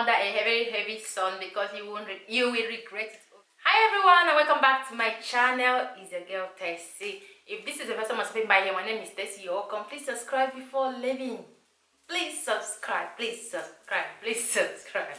under a heavy sun because you will regret it. Hi everyone and welcome back to my channel. It's your girl Tessie. If this is the first time I'm stopping by here, my name is Tessie. You're welcome. Please subscribe before leaving. Please subscribe. Please subscribe. Please subscribe.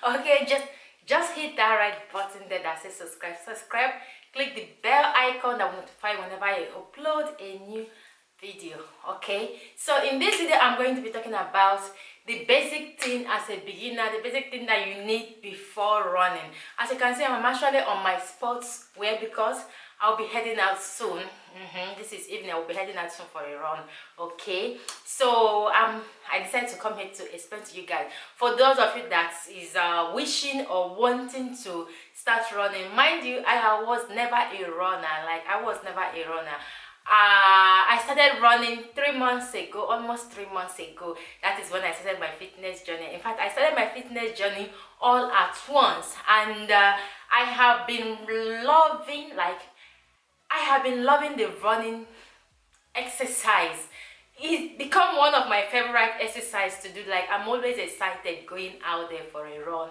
Okay, just hit that right button there that says subscribe. Subscribe. Click the bell icon that will notify whenever I upload a new video. Okay, so in this video I'm going to be talking about the basic thing as a beginner, the basic thing that you need before running. As you can see, I'm actually on my sports wear because I'll be heading out soon. This is evening. I'll be heading out soon for a run. Okay, so I decided to come here to explain to you guys. For those of you that is wishing or wanting to start running, mind you, I was never a runner. I was never a runner. I started running 3 months ago, almost 3 months ago. That is when I started my fitness journey. In fact, I started my fitness journey all at once, and I have been loving the running exercise. It's become one of my favorite exercises to do. I'm always excited going out there for a run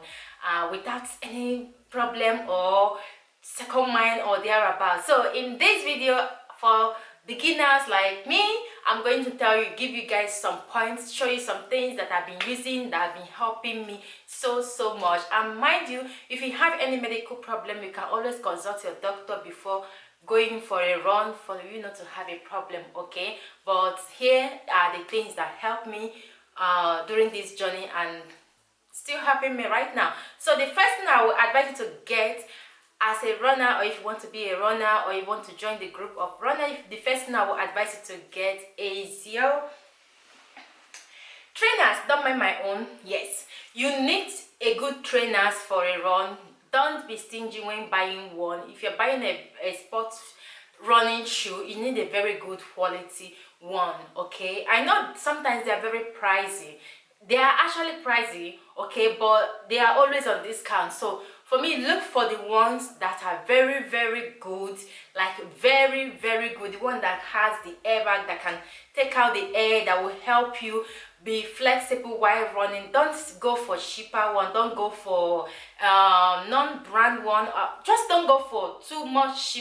without any problem or second mind or thereabouts. So in this video, for beginners like me, I'm going to give you guys some points, show you some things that I've been using that have been helping me so much. And mind you, if you have any medical problem, you can always consult your doctor before going for a run, for you not to have a problem. Okay, but here are the things that help me during this journey and still helping me right now. So the first thing I would advise you to get as a runner, or if you want to be a runner, or you want to join the group of runners, the first thing I will advise you to get is your trainers. Don't mind my own. Yes, you need a good trainers for a run. Don't be stingy when buying one. If you're buying a sports running shoe, you need a very good quality one. Okay, I know sometimes they are very pricey. They are actually pricey, okay, but they are always on discount. So for me, look for the ones that are very good, very good. The one that has the airbag that can take out the air, that will help you be flexible while running. Don't go for cheaper one. Don't go for non-brand one. Just don't go for too much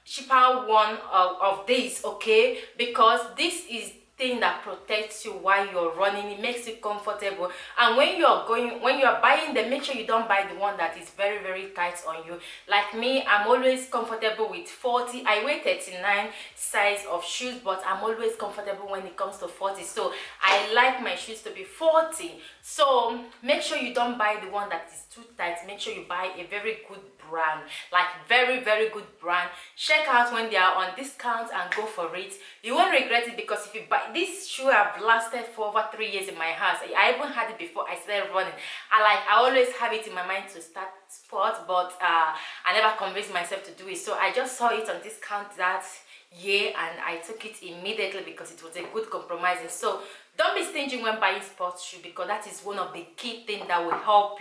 cheaper one of these, okay, because this is thing that protects you while you're running. It makes you comfortable, and when you're buying them, make sure you don't buy the one that is very tight on you. Like me, I'm always comfortable with 40. I wear 39 size of shoes, but I'm always comfortable when it comes to 40. So I like my shoes to be 40. So make sure you don't buy the one that is too tight. Make sure you buy a very good brand, very good brand. Check out when they are on discount and go for it. You won't regret it, because if you buy this shoe, have lasted for over 3 years in my house. I even had it before I started running. I always have it in my mind to start sport, but I never convinced myself to do it. So I just saw it on discount that year and I took it immediately because it was a good compromise. So don't be stingy when buying sports shoe, because that is one of the key things that will help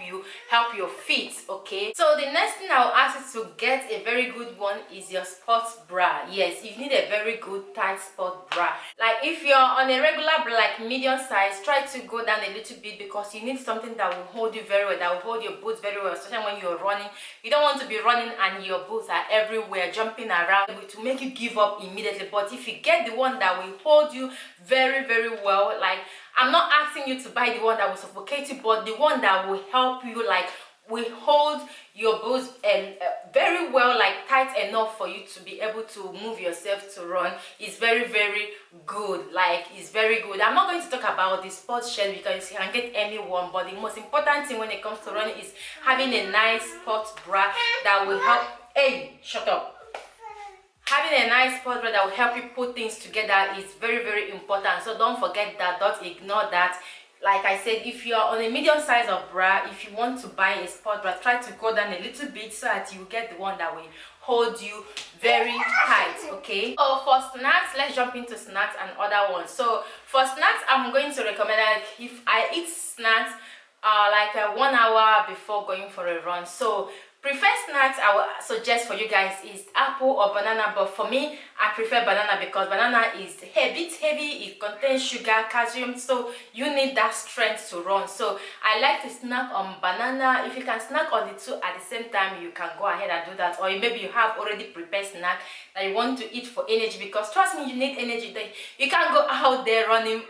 your feet. Okay, so the next thing I'll ask you to get a very good one is your sports bra. Yes, you need a very good tight sport bra. If you're on a regular bra, medium size, try to go down a little bit, because you need something that will hold you very well, that will hold your boots very well, especially when you're running. You don't want to be running and your boots are everywhere, jumping around, to make you give up immediately. But if you get the one that will hold you very well, I'm not asking you to buy the one that will suffocate you, but the one that will help you, will hold your boots very well, tight enough for you to be able to move yourself to run. Is very good. It's very good. I'm not going to talk about the sports shirt because you can get any one, but the most important thing when it comes to running is having a nice sports bra that will help. Hey, shut up. Having a nice sports bra that will help you put things together is very important. So don't forget that. Don't ignore that. Like I said, if you're on a medium size of bra, if you want to buy a sport bra, try to go down a little bit so that you get the one that will hold you very tight. Okay, so for snacks, let's jump into snacks and other ones. So for snacks, I'm going to recommend if I eat snacks 1 hour before going for a run. So Preferred snacks I would suggest for you guys is apple or banana, but for me I prefer banana because banana is a bit heavy, it contains sugar, calcium, so you need that strength to run. So I like to snack on banana. If you can snack on the two at the same time, you can go ahead and do that. Or maybe you have already prepared snack that you want to eat for energy, because trust me, you need energy. You can't go out there running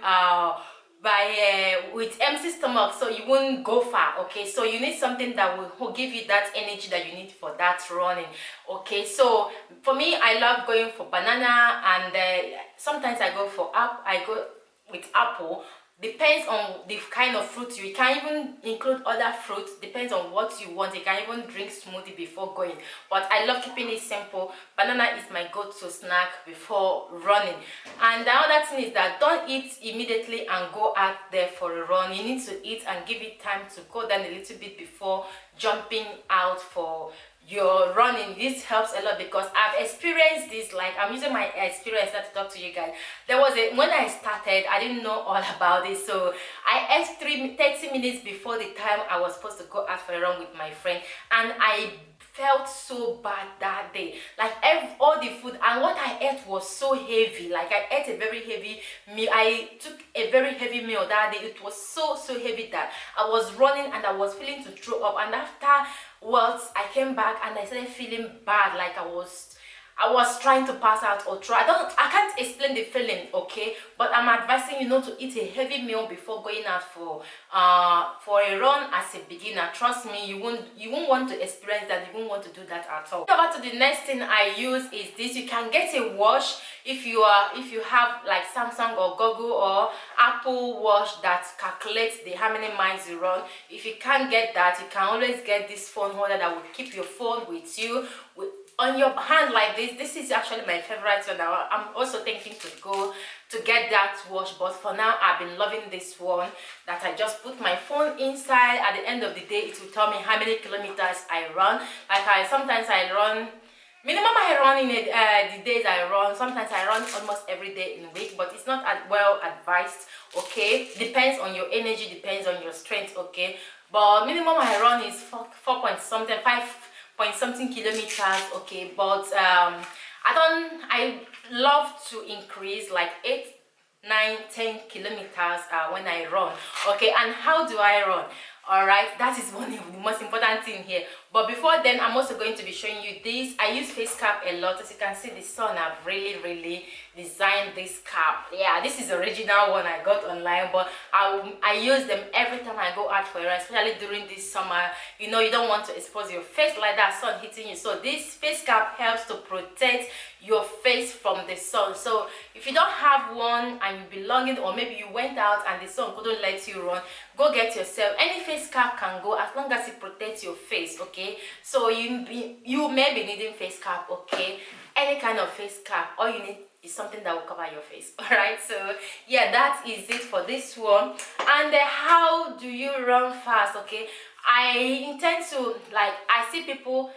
with empty stomach, so you won't go far. Okay, so you need something that will give you that energy that you need for that running. Okay, so for me, I love going for banana, and sometimes I go with apple. Depends on the kind of fruit. You can even include other fruits, depends on what you want. You can even drink smoothie before going, but I love keeping it simple. Banana is my go-to snack before running. And the other thing is that don't eat immediately and go out there for a run. You need to eat and give it time to go down a little bit before jumping out for your running. This helps a lot because I've experienced this. Like, I'm using my experience to talk to you guys. There was when I started, I didn't know all about it, so I ate 30 minutes before the time I was supposed to go out for a run with my friend, and I felt so bad that day. Like, all the food and what I ate was so heavy. Like, I ate a very heavy meal. I took a very heavy meal that day. It was so heavy that I was running and I was feeling to throw up. And afterwards, I came back and I started feeling bad, like I was trying to pass out or try. I can't explain the feeling, okay? But I'm advising you not to eat a heavy meal before going out for a run as a beginner. Trust me, you won't want to experience that. You won't want to do that at all. Over to the next thing I use is this. You can get a watch if you have like Samsung or Google or Apple Watch that calculates how many miles you run. If you can't get that, you can always get this phone holder that will keep your phone with you on your hand like this. This is actually my favorite one. I'm also thinking to get that watch, but for now I've been loving this one that I just put my phone inside. At the end of the day, it will tell me how many kilometers I run. Like, sometimes I run minimum, I run in the days I run. Sometimes I run almost every day in a week, but it's not well advised. Okay, depends on your energy, depends on your strength. Okay, but minimum I run is 4 point something, 5 point something kilometers. Okay, but I love to increase like 8, 9, 10 kilometers when I run. Okay, and how do I run? All right, that is one of the most important thing here. But before then, I'm also going to be showing you this. I use face cap a lot. As you can see, the sun have really designed this cap. Yeah, this is the original one I got online, but I use them every time I go out for a run, especially during this summer. You know, you don't want to expose your face like that, sun hitting you. So this face cap helps to protect your face from the sun. So if you don't have one and you belong in, or maybe you went out and the sun couldn't let you run, go get yourself. Any face cap can go as long as it protects your face. Okay, so you may be needing face cap. Okay, any kind of face cap, all you need is something that will cover your face. All right, so yeah, that is it for this one. And how do you run fast? Okay, I intend to, like, I see people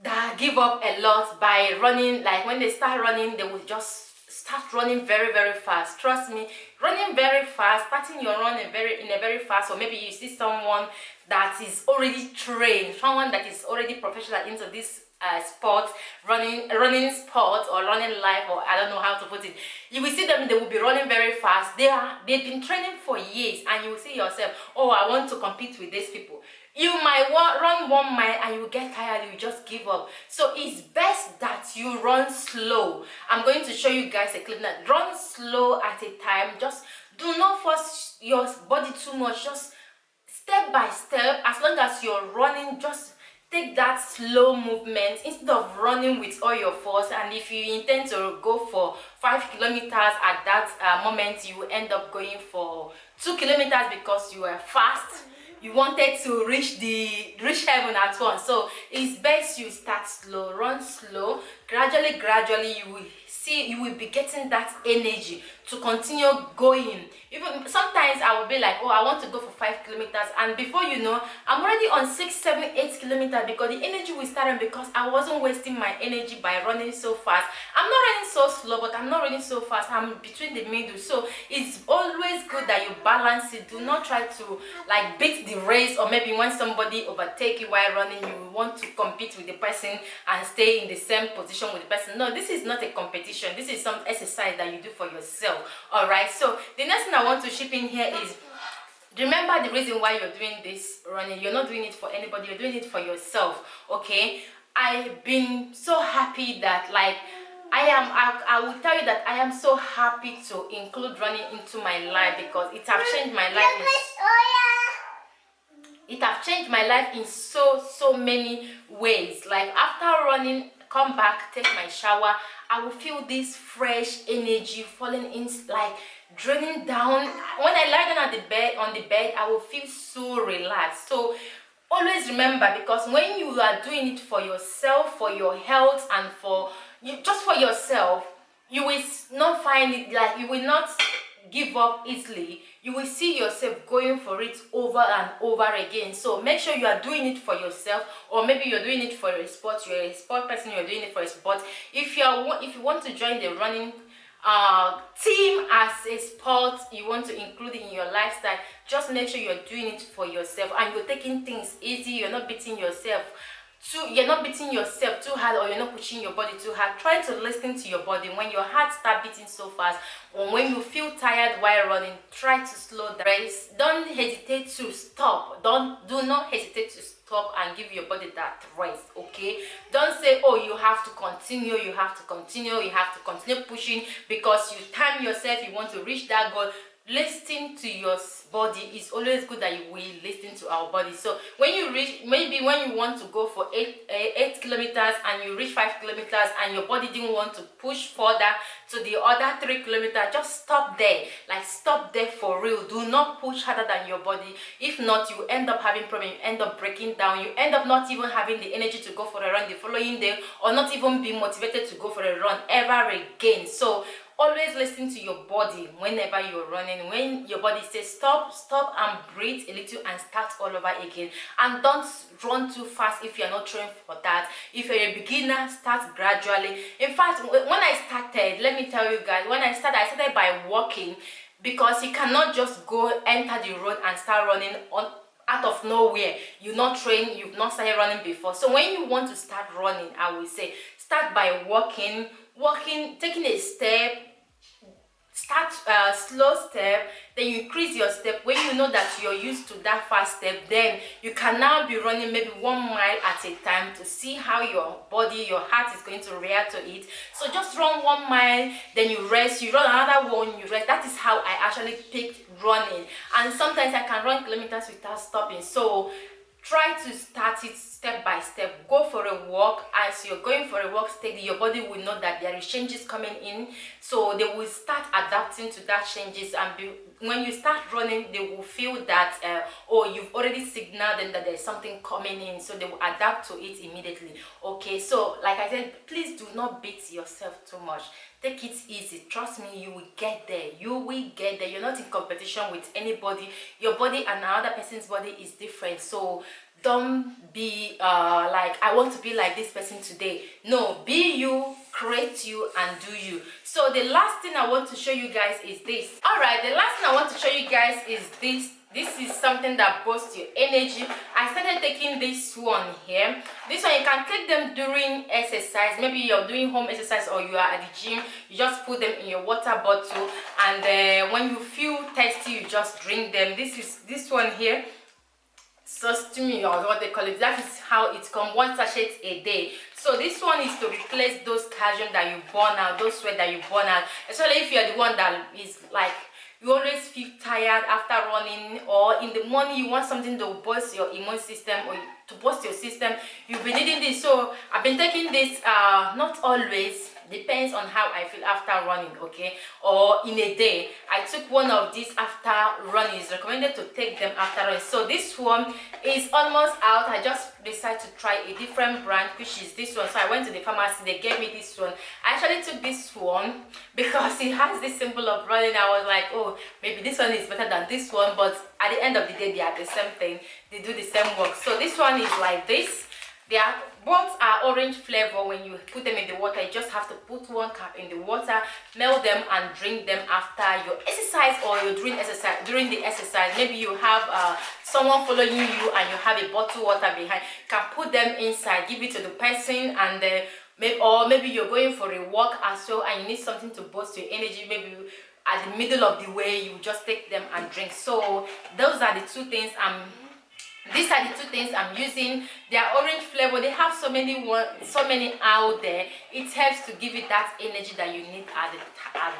that give up a lot by running. Like, when they start running, they will just start running very fast. Trust me, running very fast, starting your run in a very fast, or maybe you see someone that is already trained, someone that is already professional into this sport, running sport or running life, or I don't know how to put it. You will see them, they will be running very fast. They've been training for years, and you will see yourself, oh, I want to compete with these people. You might run 1 mile and you get tired, you just give up. So it's best that you run slow. I'm going to show you guys a clip now. Run slow at a time. Just do not force your body too much. Just step by step. As long as you're running, just take that slow movement instead of running with all your force. And if you intend to go for 5 kilometers at that moment, you will end up going for 2 kilometers because you are fast. You wanted to reach heaven at once. So it's best you start slow, run slow, gradually you will see, you will be getting that energy to continue going. Even sometimes I will be like, oh, I want to go for 5 kilometers, and before you know, I'm already on 6, 7, 8 kilometers, because the energy will start, because I wasn't wasting my energy by running so fast. I'm not running so slow, but I'm not running so fast. I'm between the middle. So it's always good that you balance it. Do not try to like beat the race, or maybe when somebody overtake you while running, you want to compete with the person and stay in the same position with the person. No, this is not a competition. This is some exercise that you do for yourself. All right, so the next thing I want to chip in here is, remember the reason why you're doing this running. You're not doing it for anybody, you're doing it for yourself. Okay, I've been so happy that like I will tell you that I am so happy to include running into my life, because it has changed my life. It have changed my life in so many ways. Like after running, come back, take my shower, I will feel this fresh energy falling in, like draining down. When I lie down on the bed, I will feel so relaxed. So always remember, because when you are doing it for yourself, for your health, and for you, just for yourself, you will not find it, like you will not give up easily. You will see yourself going for it over and over again. So make sure you are doing it for yourself, or maybe you're doing it for a sport. You're a sport person, you're doing it for a sport. If you want to join the running team as a sport, you want to include it in your lifestyle, just make sure you're doing it for yourself, and you're taking things easy. You're not beating yourself too hard, or you're not pushing your body too hard. Try to listen to your body. When your heart starts beating so fast, or when you feel tired while running, try to slow the race. Don't hesitate to stop. Do not hesitate to stop and give your body that rest. Okay, don't say, oh, you have to continue pushing, because you time yourself, you want to reach that goal. Listen to your body. Is always good that we listen to our body. So when you reach, maybe when you want to go for 8 kilometers and you reach 5 kilometers and your body didn't want to push further to the other 3 kilometers, just stop there. Like stop there for real. Do not push harder than your body. If not, you end up having problems. You end up breaking down. You end up not even having the energy to go for a run the following day, or not even being motivated to go for a run ever again. So always listen to your body whenever you're running. When your body says stop and breathe a little and start all over again. And don't run too fast if you're not trained for that. If you're a beginner, start gradually. In fact, when I started, let me tell you guys, I started by walking, because you cannot just go enter the road and start running out of nowhere. You're not trained, you've not started running before. So when you want to start running, I will say start by walking, taking a step. Start slow step, then you increase your step. When you know that you're used to that fast step, then you can now be running maybe 1 mile at a time, to see how your body, your heart is going to react to it. So just run 1 mile, then you rest, you run another one, you rest. That is how I actually picked running. And sometimes I can run kilometers without stopping. So try to start it step by step. Go for a walk. As you're going for a walk steady, your body will know that there is changes coming in, so they will start adapting to that changes. And when you start running, they will feel that oh, you've already signaled them that there's something coming in, so they will adapt to it immediately. Okay, so like I said, please do not beat yourself too much. Take it easy. Trust me, you will get there. You will get there. You're not in competition with anybody. Your body and another person's body is different. So don't be like, I want to be like this person today. No, be you, create you, and do you. So the last thing I want to show you guys is this. All right, the last thing I want to show you guys is this. This is something that boosts your energy. I started taking this one here. This one, you can take them during exercise. Maybe you're doing home exercise, or you are at the gym. You just put them in your water bottle, and when you feel thirsty, you just drink them. This one here, Sustumi, or what they call it. That is how it comes, 1 sachet a day. So this one is to replace those calcium that you burn out, those sweat that you burn out, especially if you're the one that is like, you always feel tired after running, or in the morning you want something to boost your immune system, or to boost your system. You've been needing this. So I've been taking this, not always, Depends on how I feel after running, okay, or in a day. I took one of these after running. It's recommended to take them after running. So this one is almost out. I just decided to try a different brand, which is this one. So I went to the pharmacy, they gave me this one. I actually took this one because it has this symbol of running. I was like, oh, maybe this one is better than this one, but at the end of the day, they are the same thing. They do the same work. So this one is like this. They are both are orange flavor. When you put them in the water, you just have to put one cup in the water, melt them, and drink them after your exercise or you're doing exercise. During the exercise, maybe you have someone following you and you have a bottle water behind. You can put them inside, give it to the person, and maybe you're going for a walk as well and you need something to boost your energy. Maybe at the middle of the way, you just take them and drink. So those are the two things these are the two things I'm using. They are orange flavor. They have so many out there. It helps to give you that energy that you need at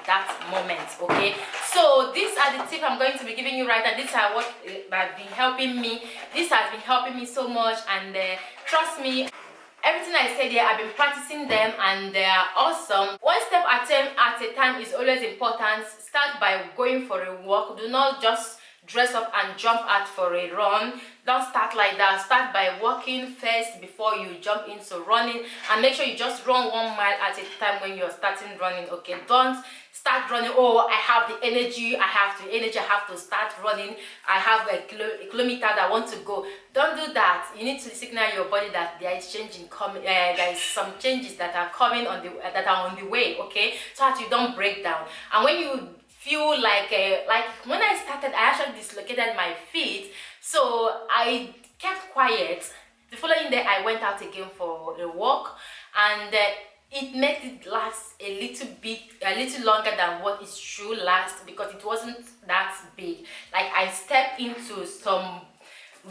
that moment, okay? So these are the tips I'm going to be giving you right now. These are what have been helping me. This has been helping me so much, and trust me, everything I said here, I've been practicing them and they are awesome. One step at a time is always important. Start by going for a walk. Do not just dress up and jump out for a run. Don't start like that. Start by walking first before you jump into running, and make sure you just run 1 mile at a time when you're starting running, okay? Don't start running, oh, I have the energy, I have to start running, I have a kilometer that I want to go. Don't do that. You need to signal your body that there is changing coming, there is some changes that are coming on the way, okay? So that you don't break down. And when you feel like when I started, I actually dislocated my feet, so I kept quiet. The following day I went out again for a walk, and it made it last a little longer than what it should last, because it wasn't that big. Like, I stepped into some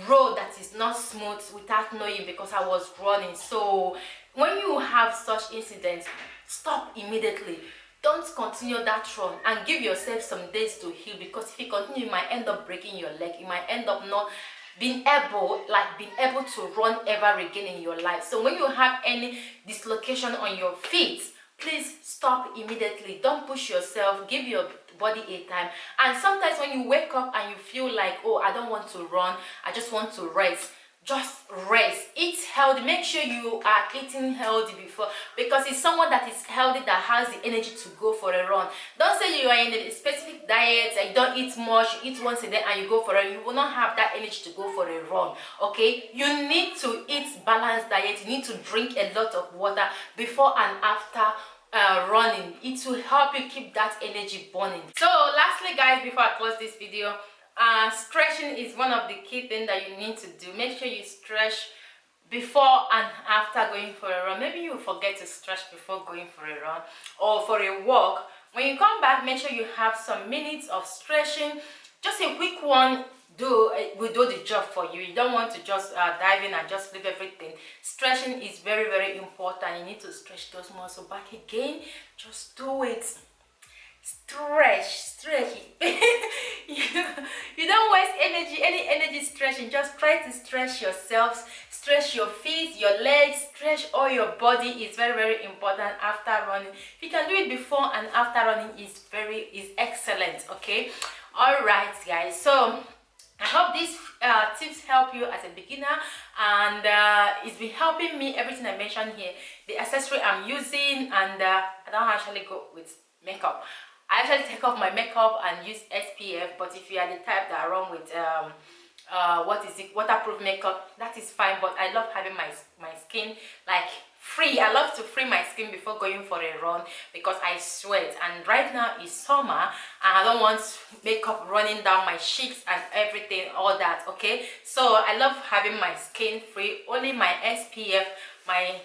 road that is not smooth without knowing, because I was running. So when you have such incidents, stop immediately. Don't continue that run and give yourself some days to heal, because if you continue, you might end up breaking your leg. You might end up not being able to run ever again in your life. So when you have any dislocation on your feet, please stop immediately. Don't push yourself. Give your body a time. And sometimes when you wake up and you feel like, oh, I don't want to run, I just want to rest, just rest. Eat healthy. Make sure you are eating healthy before, because it's someone that is healthy that has the energy to go for a run. Don't say you are in a specific diet and you don't eat much, you eat once a day and you go for a run. You will not have that energy to go for a run, okay? You need to eat balanced diet. You need to drink a lot of water before and after running. It will help you keep that energy burning. So lastly, guys, before I close this video, stretching is one of the key things that you need to do. Make sure you stretch before and after going for a run. Maybe you forget to stretch before going for a run or for a walk. When you come back, make sure you have some minutes of stretching. Just a quick one will do the job for you. You don't want to just dive in and just leave everything. Stretching is very, very important. You need to stretch those muscles back again. Just do it. Stretch you don't waste any energy stretching. Just try to stretch yourselves, stretch your feet, your legs, stretch all your body. Is very, very important after running. If you can do it before and after running, is excellent, okay? All right, guys, so I hope these tips help you as a beginner, and it's been helping me. Everything I mentioned here, the accessory I'm using, and I don't actually go with makeup. I actually take off my makeup and use SPF, but if you are the type that run with waterproof makeup, that is fine. But I love having my skin like free. I love to free my skin before going for a run, because I sweat, and right now is summer and I don't want makeup running down my cheeks and everything, all that, okay? So I love having my skin free. Only my SPF, my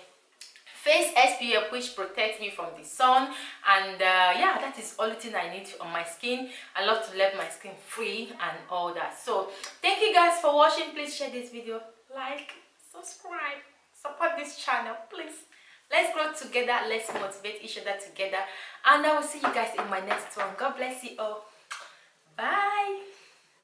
face SPF, which protects me from the sun, and yeah, that is all the thing I need on my skin. I love to let my skin free and all that. So thank you guys for watching. Please share this video, like, subscribe, support this channel, please. Let's grow together, let's motivate each other together, and I will see you guys in my next one. God bless you all. Bye.